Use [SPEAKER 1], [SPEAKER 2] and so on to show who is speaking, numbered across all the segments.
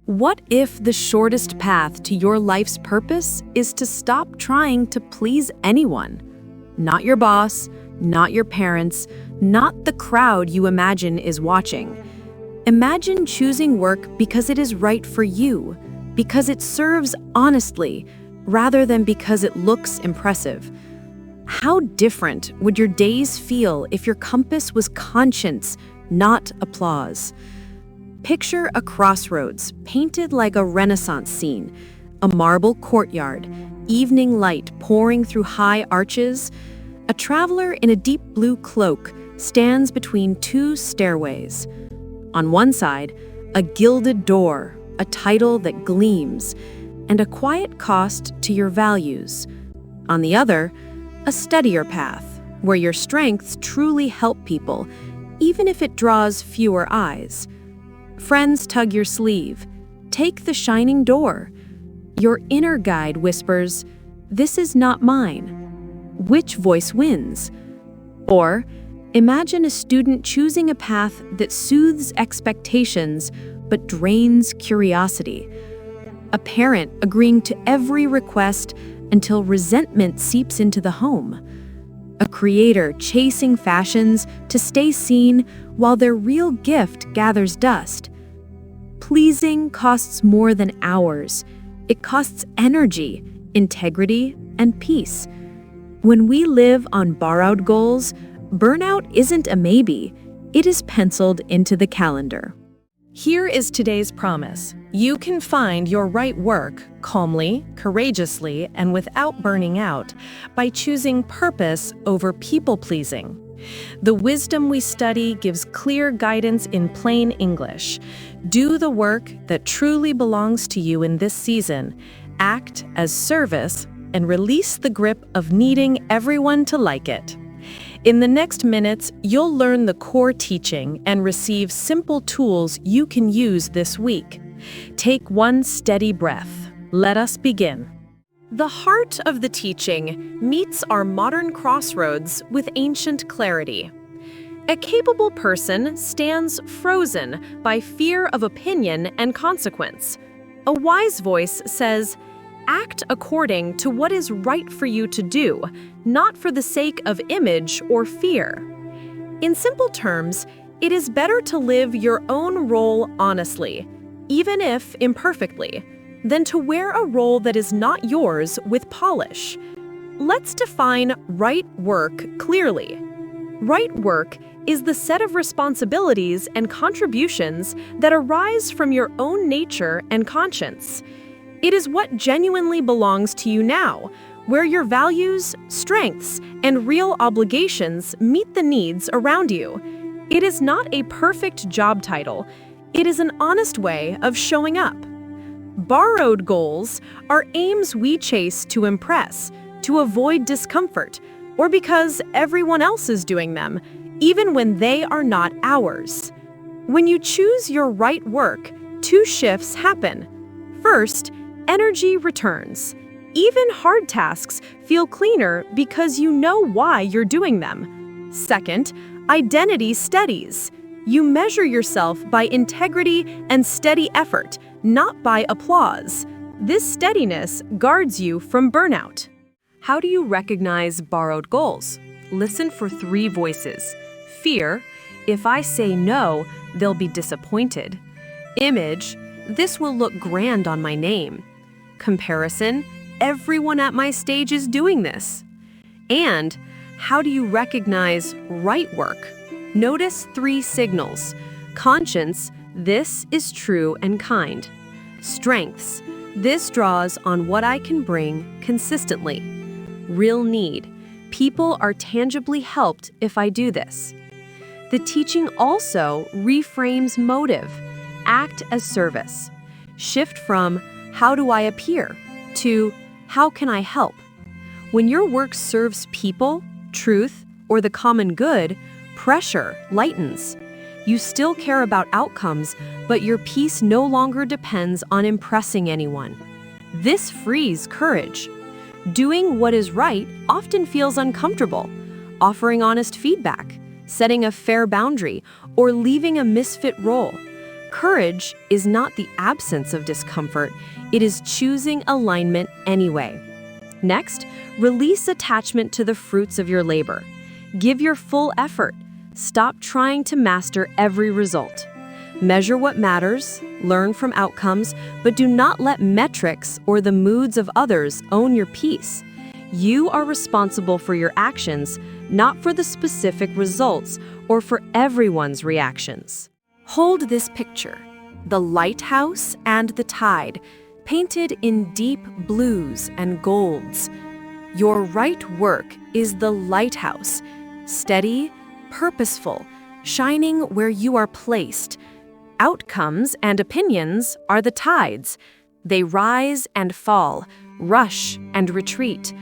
[SPEAKER 1] What if the shortest path to your life's purpose is to stop trying to please anyone? Not your boss, not your parents, not the crowd you imagine is watching. Imagine choosing work because it is right for you, because it serves honestly, rather than because it looks impressive. How different would your days feel if your compass was conscience, not applause? Picture a crossroads painted like a Renaissance scene, a marble courtyard, evening light pouring through high arches. A traveler in a deep blue cloak stands between two stairways. On one side, a gilded door, a title that gleams, and a quiet cost to your values. On the other, a steadier path, where your strengths truly help people, even if it draws fewer eyes. Friends tug your sleeve. Take the shining door. Your inner guide whispers, "This is not mine." Which voice wins? Or, imagine a student choosing a path that soothes expectations but drains curiosity. A parent agreeing to every request until resentment seeps into the home. A creator chasing fashions to stay seen while their real gift gathers dust. Pleasing costs more than hours. It costs energy, integrity, and peace. When we live on borrowed goals, burnout isn't a maybe, it is penciled into the calendar.
[SPEAKER 2] Here is today's promise. You can find your right work calmly, courageously, and without burning out by choosing purpose over people-pleasing. The wisdom we study gives clear guidance in plain English. Do the work that truly belongs to you in this season. Act as service and release the grip of needing everyone to like it. In the next minutes, you'll learn the core teaching and receive simple tools you can use this week. Take one steady breath. Let us begin. The heart of the teaching meets our modern crossroads with ancient clarity. A capable person stands frozen by fear of opinion and consequence. A wise voice says, "Act according to what is right for you to do, not for the sake of image or fear." In simple terms, it is better to live your own role honestly, even if imperfectly, than to wear a role that is not yours with polish. Let's define right work clearly. Right work is the set of responsibilities and contributions that arise from your own nature and conscience. It is what genuinely belongs to you now, where your values, strengths, and real obligations meet the needs around you. It is not a perfect job title. It is an honest way of showing up. Borrowed goals are aims we chase to impress, to avoid discomfort, or because everyone else is doing them, even when they are not ours. When you choose your right work, two shifts happen. First, energy returns. Even hard tasks feel cleaner because you know why you're doing them. Second, identity steadies. You measure yourself by integrity and steady effort, not by applause. This steadiness guards you from burnout.
[SPEAKER 1] How do you recognize borrowed goals? Listen for three voices. Fear, if I say no, they'll be disappointed. Image, this will look grand on my name. Comparison, everyone at my stage is doing this. And how do you recognize right work? Notice three signals. Conscience, this is true and kind. Strengths, this draws on what I can bring consistently. Real need, people are tangibly helped if I do this. The teaching also reframes motive. Act as service. Shift from, how do I appear, to, how can I help? When your work serves people, truth, or the common good, pressure lightens. You still care about outcomes, but your peace no longer depends on impressing anyone. This frees courage. Doing what is right often feels uncomfortable. Offering honest feedback, setting a fair boundary, or leaving a misfit role. Courage is not the absence of discomfort, it is choosing alignment anyway. Next, release attachment to the fruits of your labor. Give your full effort. Stop trying to master every result. Measure what matters, learn from outcomes, but do not let metrics or the moods of others own your peace. You are responsible for your actions, not for the specific results or for everyone's reactions. Hold this picture, the lighthouse and the tide, painted in deep blues and golds. Your right work is the lighthouse, steady, purposeful, shining where you are placed. Outcomes and opinions are the tides. They rise and fall, rush and retreat.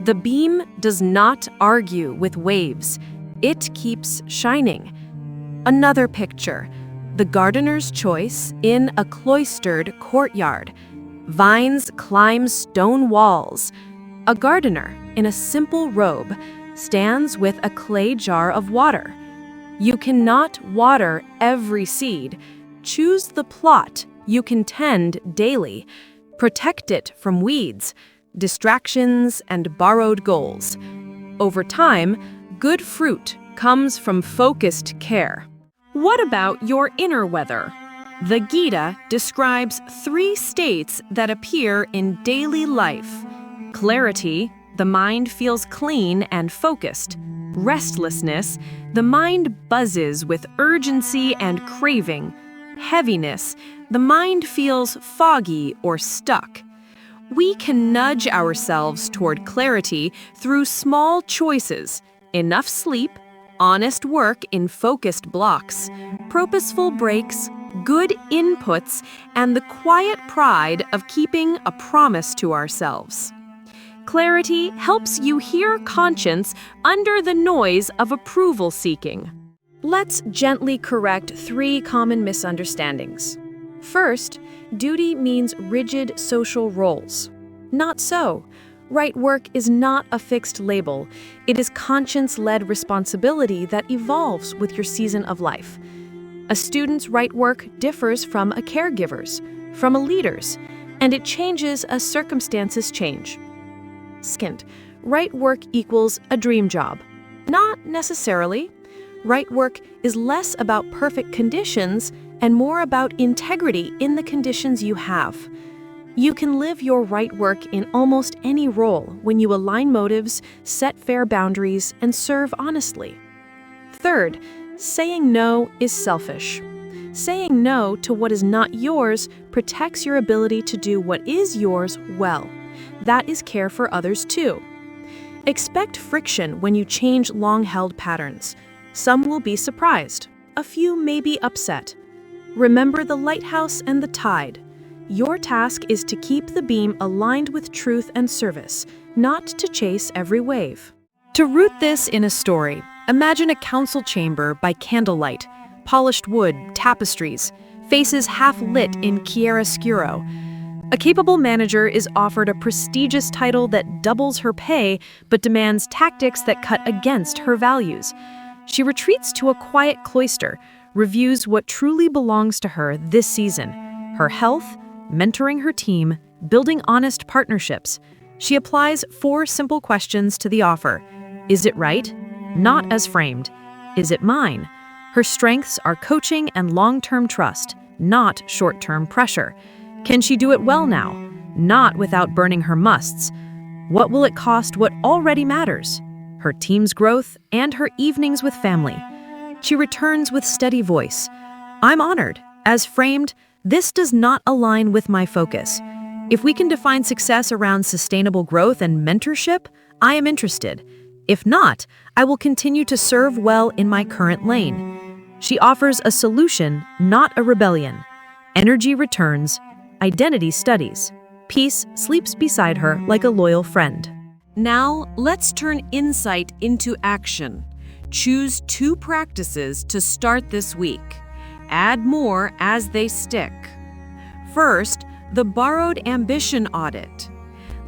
[SPEAKER 1] The beam does not argue with waves. It keeps shining. Another picture, the gardener's choice in a cloistered courtyard. Vines climb stone walls. A gardener in a simple robe stands with a clay jar of water. You cannot water every seed. Choose the plot you can tend daily. Protect it from weeds, distractions, and borrowed goals. Over time, good fruit comes from focused care. What about your inner weather? The Gita describes 3 states that appear in daily life. Clarity, the mind feels clean and focused. Restlessness, the mind buzzes with urgency and craving. Heaviness, the mind feels foggy or stuck. We can nudge ourselves toward clarity through small choices: enough sleep, honest work in focused blocks, purposeful breaks, good inputs, and the quiet pride of keeping a promise to ourselves. Clarity helps you hear conscience under the noise of approval seeking. Let's gently correct 3 common misunderstandings. First, duty means rigid social roles. Not so. Right work is not a fixed label. It is conscience-led responsibility that evolves with your season of life. A student's right work differs from a caregiver's, from a leader's, and it changes as circumstances change. Second, right work equals a dream job. Not necessarily. Right work is less about perfect conditions and more about integrity in the conditions you have. You can live your right work in almost any role when you align motives, set fair boundaries, and serve honestly. Third, saying no is selfish. Saying no to what is not yours protects your ability to do what is yours well. That is care for others too. Expect friction when you change long-held patterns. Some will be surprised. A few may be upset. Remember the lighthouse and the tide. Your task is to keep the beam aligned with truth and service, not to chase every wave. To root this in a story, imagine a council chamber by candlelight, polished wood, tapestries, faces half lit in chiaroscuro. A capable manager is offered a prestigious title that doubles her pay but demands tactics that cut against her values. She retreats to a quiet cloister, reviews what truly belongs to her this season: her health, mentoring her team, building honest partnerships. She applies 4 simple questions to the offer. Is it right? Not as framed. Is it mine? Her strengths are coaching and long-term trust, not short-term pressure. Can she do it well now? Not without burning her musts. What will it cost what already matters? Her team's growth and her evenings with family. She returns with steady voice. I'm honored. As framed, this does not align with my focus. If we can define success around sustainable growth and mentorship, I am interested. If not, I will continue to serve well in my current lane. She offers a solution, not a rebellion. Energy returns, identity studies. Peace sleeps beside her like a loyal friend. Now, let's turn insight into action. Choose 2 practices to start this week. Add more as they stick. First, the borrowed ambition audit.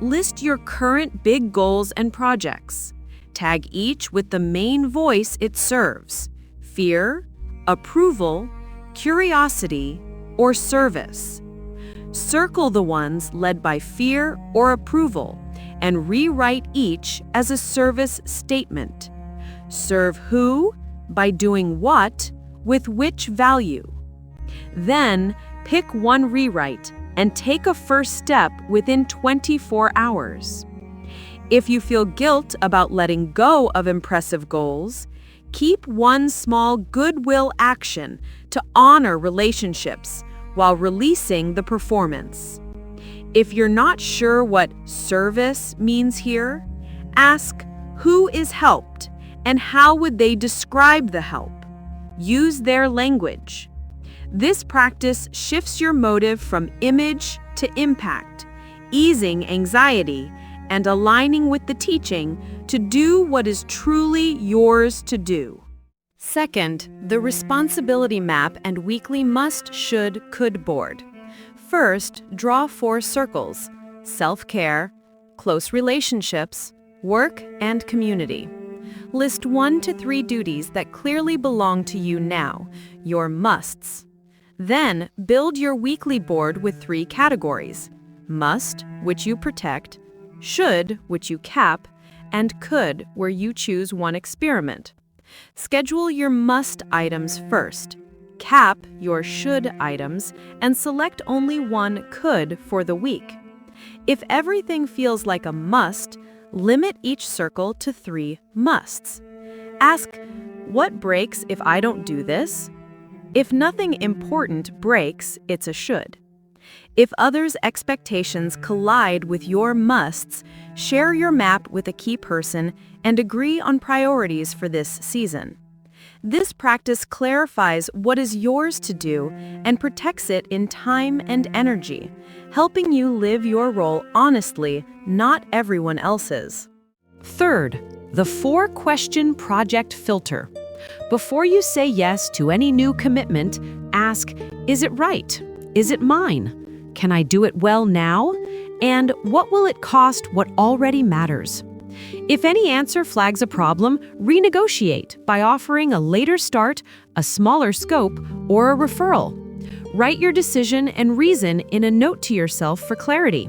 [SPEAKER 1] List your current big goals and projects. Tag each with the main voice it serves: fear, approval, curiosity, or service. Circle the ones led by fear or approval and rewrite each as a service statement. Serve who by doing what with which value. Then pick one rewrite and take a first step within 24 hours. If you feel guilt about letting go of impressive goals, keep one small goodwill action to honor relationships while releasing the performance. If you're not sure what service means here, ask who is helped and how would they describe the help. Use their language. This practice shifts your motive from image to impact, easing anxiety and aligning with the teaching to do what is truly yours to do. Second, the responsibility map and weekly must, should, could board. First, draw 4 circles: self-care, close relationships, work, and community. List 1 to 3 duties that clearly belong to you now, your musts. Then, build your weekly board with 3 categories: must, which you protect, should, which you cap, and could, where you choose one experiment. Schedule your must items first, cap your should items, and select only one could for the week. If everything feels like a must, limit each circle to 3 musts. Ask, what breaks if I don't do this? If nothing important breaks, it's a should. If others' expectations collide with your musts, share your map with a key person and agree on priorities for this season. This practice clarifies what is yours to do and protects it in time and energy, helping you live your role honestly, not everyone else's. Third, the 4-question project filter. Before you say yes to any new commitment, ask, is it right? Is it mine? Can I do it well now? And what will it cost what already matters? If any answer flags a problem, renegotiate by offering a later start, a smaller scope, or a referral. Write your decision and reason in a note to yourself for clarity.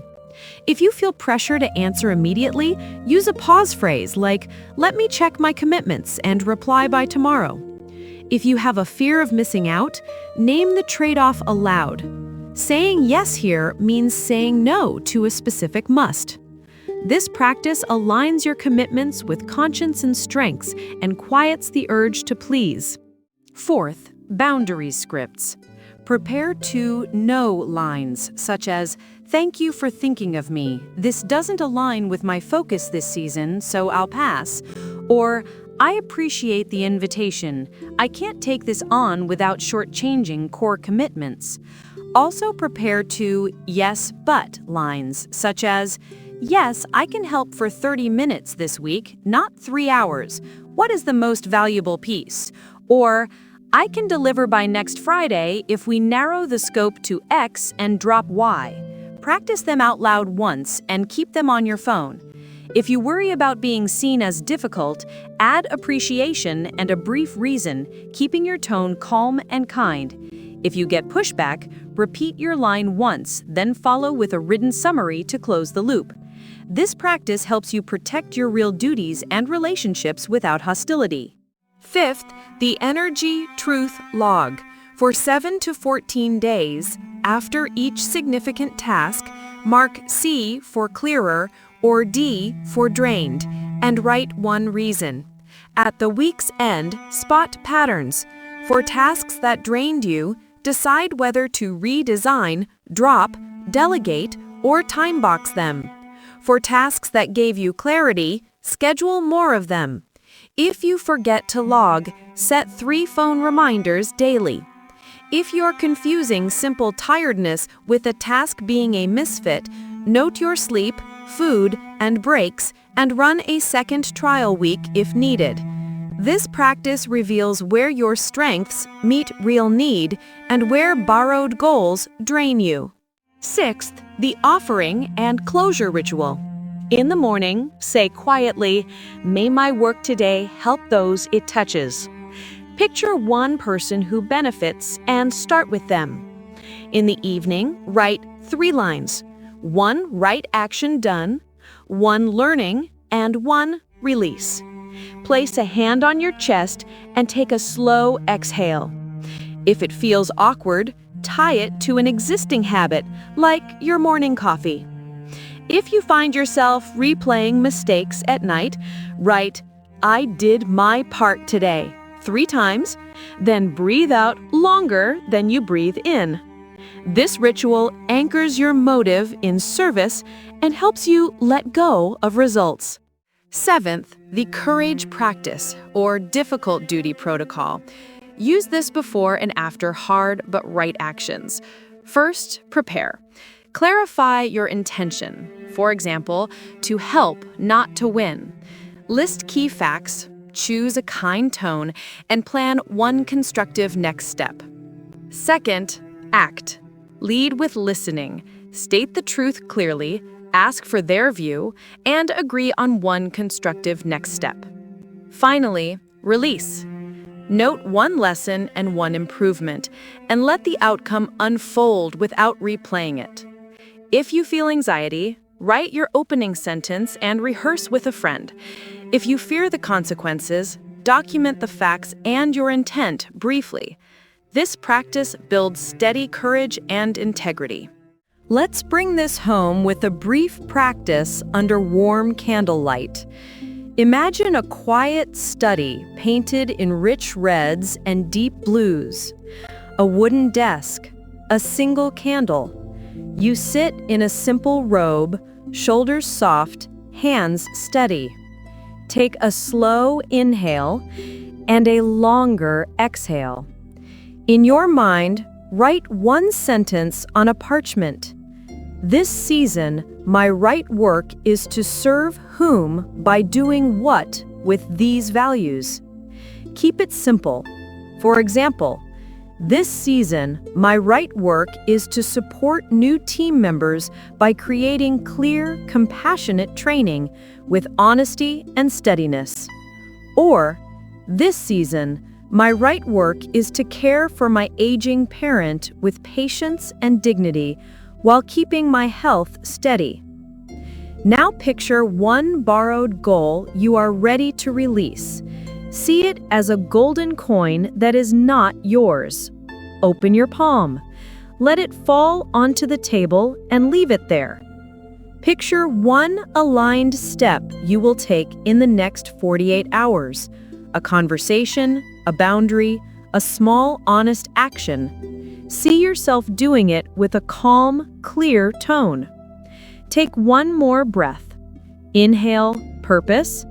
[SPEAKER 1] If you feel pressure to answer immediately, use a pause phrase like, let me check my commitments and reply by tomorrow. If you have a fear of missing out, name the trade-off aloud. Saying yes here means saying no to a specific must. This practice aligns your commitments with conscience and strengths and quiets the urge to please. Fourth, boundary scripts. Prepare 2 no lines, such as, thank you for thinking of me. This doesn't align with my focus this season, so I'll pass. Or, I appreciate the invitation. I can't take this on without shortchanging core commitments. Also prepare 2 yes, but lines, such as, yes, I can help for 30 minutes this week, not 3 hours. What is the most valuable piece? Or, I can deliver by next Friday if we narrow the scope to X and drop Y. Practice them out loud once and keep them on your phone. If you worry about being seen as difficult, add appreciation and a brief reason, keeping your tone calm and kind. If you get pushback, repeat your line once, then follow with a written summary to close the loop. This practice helps you protect your real duties and relationships without hostility. Fifth, the Energy Truth Log. For 7 to 14 days, after each significant task, mark C for clearer or D for drained, and write one reason. At the week's end, spot patterns. For tasks that drained you, decide whether to redesign, drop, delegate, or timebox them. For tasks that gave you clarity, schedule more of them. If you forget to log, set 3 phone reminders daily. If you're confusing simple tiredness with a task being a misfit, note your sleep, food, and breaks, and run a second trial week if needed. This practice reveals where your strengths meet real need and where borrowed goals drain you. Sixth, the offering and closure ritual. In the morning, say quietly, may my work today help those it touches.
[SPEAKER 2] Picture one person who benefits and start with them. In the evening, write 3 lines: 1 right action done, 1 learning, and 1 release. Place a hand on your chest and take a slow exhale. If it feels awkward, tie it to an existing habit, like your morning coffee. If you find yourself replaying mistakes at night, write, "I did my part today," 3 times, then breathe out longer than you breathe in. This ritual anchors your motive in service and helps you let go of results. 7th, the courage practice, or difficult duty protocol. Use this before and after hard but right actions. First, prepare. Clarify your intention. For example, to help, not to win. List key facts, choose a kind tone, and plan one constructive next step. Second, act. Lead with listening. State the truth clearly, ask for their view, and agree on one constructive next step. Finally, release. Note one lesson and one improvement, and let the outcome unfold without replaying it. If you feel anxiety, write your opening sentence and rehearse with a friend. If you fear the consequences, document the facts and your intent briefly. This practice builds steady courage and integrity. Let's bring this home with a brief practice under warm candlelight. Imagine a quiet study painted in rich reds and deep blues. A wooden desk, a single candle. You sit in a simple robe, shoulders soft, hands steady. Take a slow inhale and a longer exhale. In your mind, write one sentence on a parchment. This season, my right work is to serve whom by doing what with these values. Keep it simple. For example, this season, my right work is to support new team members by creating clear, compassionate training with honesty and steadiness. Or, this season, my right work is to care for my aging parent with patience and dignity while keeping my health steady. Now picture one borrowed goal you are ready to release. See it as a golden coin that is not yours. Open your palm. Let it fall onto the table and leave it there. Picture one aligned step you will take in the next 48 hours. A conversation, a boundary, a small, honest action. See yourself doing it with a calm, clear tone. Take one more breath. Inhale, purpose.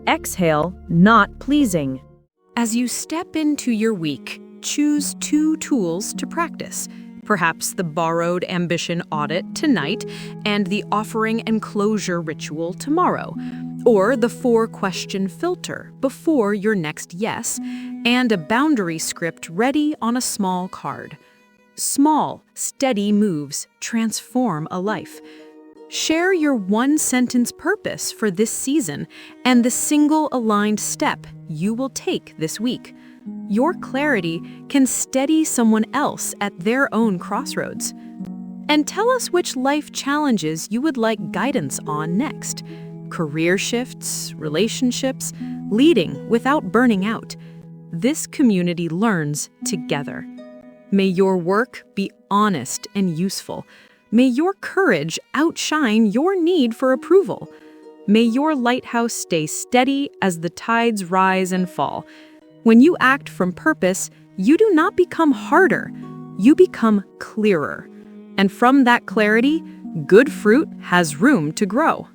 [SPEAKER 2] Exhale, not pleasing. As you step into your week, choose 2 tools to practice. Perhaps the borrowed ambition audit tonight and the offering and closure ritual tomorrow. Or the 4-question filter before your next yes, and a boundary script ready on a small card. Small, steady moves transform a life. Share your one-sentence purpose for this season and the single aligned step you will take this week. Your clarity can steady someone else at their own crossroads. And tell us which life challenges you would like guidance on next. Career shifts, relationships, leading without burning out. This community learns together. May your work be honest and useful. May your courage outshine your need for approval. May your lighthouse stay steady as the tides rise and fall. When you act from purpose, you do not become harder, you become clearer. And from that clarity, good fruit has room to grow.